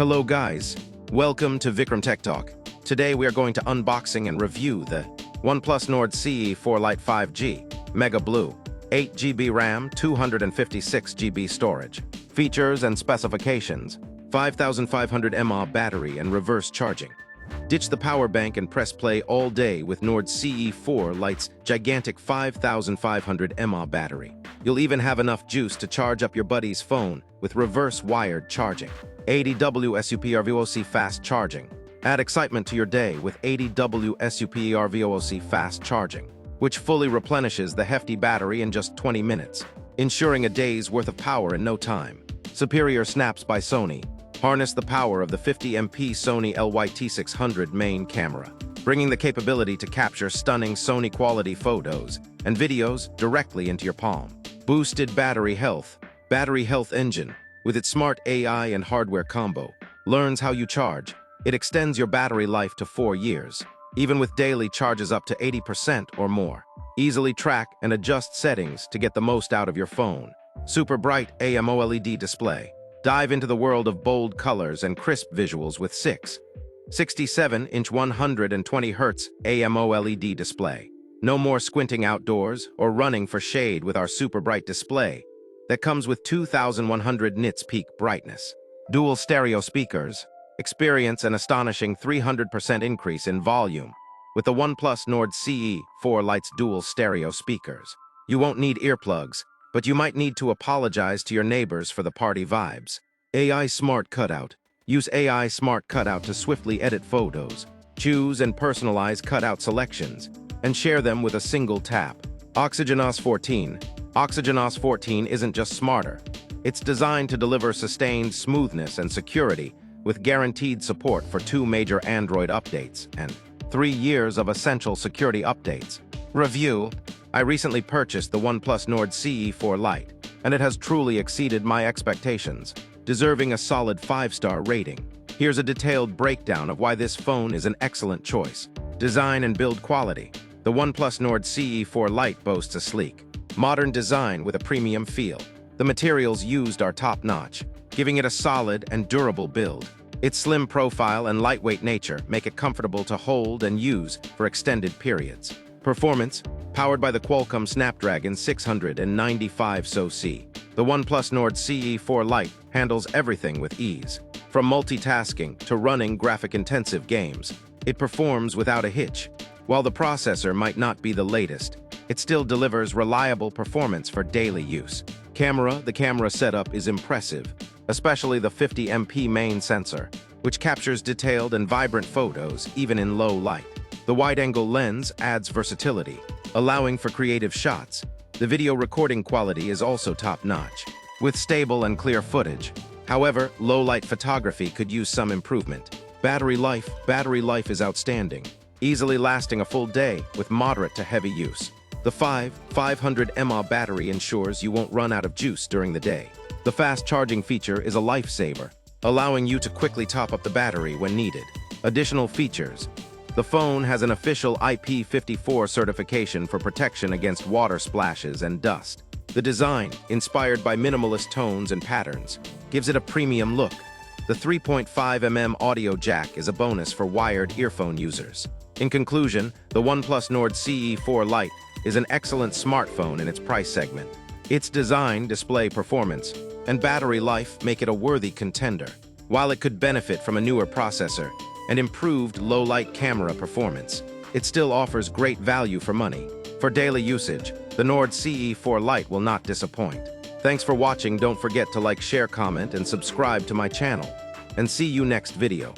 Hello guys, welcome to Vikram Tech Talk. Today we are going to unboxing and review the OnePlus Nord CE4 Lite 5G Mega Blue 8GB RAM, 256GB storage. Features and specifications: 5500 mAh battery and reverse charging. Ditch the power bank and press play all day with Nord CE4 Lite's gigantic 5500 mAh battery. You'll even have enough juice to charge up your buddy's phone with reverse wired charging. 80W SUPRVOC fast charging. Add excitement to your day with 80W SUPRVOC fast charging, which fully replenishes the hefty battery in just 20 minutes, ensuring a day's worth of power in no time. Superior snaps by Sony. Harness the power of the 50MP Sony LYT600 main camera, bringing the capability to capture stunning Sony quality photos and videos directly into your palm. Boosted battery health. Battery health engine, with its smart AI and hardware combo, learns how you charge. It extends your battery life to 4 years, even with daily charges up to 80% or more. Easily track and adjust settings to get the most out of your phone. Super bright AMOLED display. Dive into the world of bold colors and crisp visuals with 67-inch 120Hz AMOLED display. No more squinting outdoors or running for shade with our super bright display that comes with 2100 nits peak brightness. Dual stereo speakers. Experience an astonishing 300% increase in volume with the OnePlus Nord CE4 Lite's dual stereo speakers. You won't need earplugs, but you might need to apologize to your neighbors for the party vibes. AI Smart Cutout. Use AI Smart Cutout to swiftly edit photos, choose and personalize cutout selections, and share them with a single tap. OxygenOS 14. OxygenOS 14 isn't just smarter. It's designed to deliver sustained smoothness and security with guaranteed support for 2 major Android updates and 3 years of essential security updates. Review. I recently purchased the OnePlus Nord CE4 Lite, and it has truly exceeded my expectations, deserving a solid 5-star rating. Here's a detailed breakdown of why this phone is an excellent choice. Design and build quality. The OnePlus Nord CE4 Lite boasts a sleek, modern design with a premium feel. The materials used are top-notch, giving it a solid and durable build. Its slim profile and lightweight nature make it comfortable to hold and use for extended periods. Performance. Powered by the Qualcomm Snapdragon 695 SoC, the OnePlus Nord CE4 Lite handles everything with ease. From multitasking to running graphic-intensive games, it performs without a hitch. While the processor might not be the latest, it still delivers reliable performance for daily use. The camera setup is impressive, especially the 50MP main sensor, which captures detailed and vibrant photos even in low light. The wide-angle lens adds versatility, allowing for creative shots. The video recording quality is also top-notch, with stable and clear footage. However, low-light photography could use some improvement. Battery life is outstanding, easily lasting a full day with moderate to heavy use. The 500 mAh battery ensures you won't run out of juice during the day. The fast charging feature is a lifesaver, allowing you to quickly top up the battery when needed. Additional features. The phone has an official IP54 certification for protection against water splashes and dust. The design, inspired by minimalist tones and patterns, gives it a premium look. The 3.5mm audio jack is a bonus for wired earphone users. In conclusion, the OnePlus Nord CE4 Lite is an excellent smartphone in its price segment. Its design, display performance, and battery life make it a worthy contender. While it could benefit from a newer processor and improved low-light camera performance, it still offers great value for money. For daily usage, the Nord CE4 Lite will not disappoint. Thanks for watching. Don't forget to like, share, comment, and subscribe to my channel. And see you next video.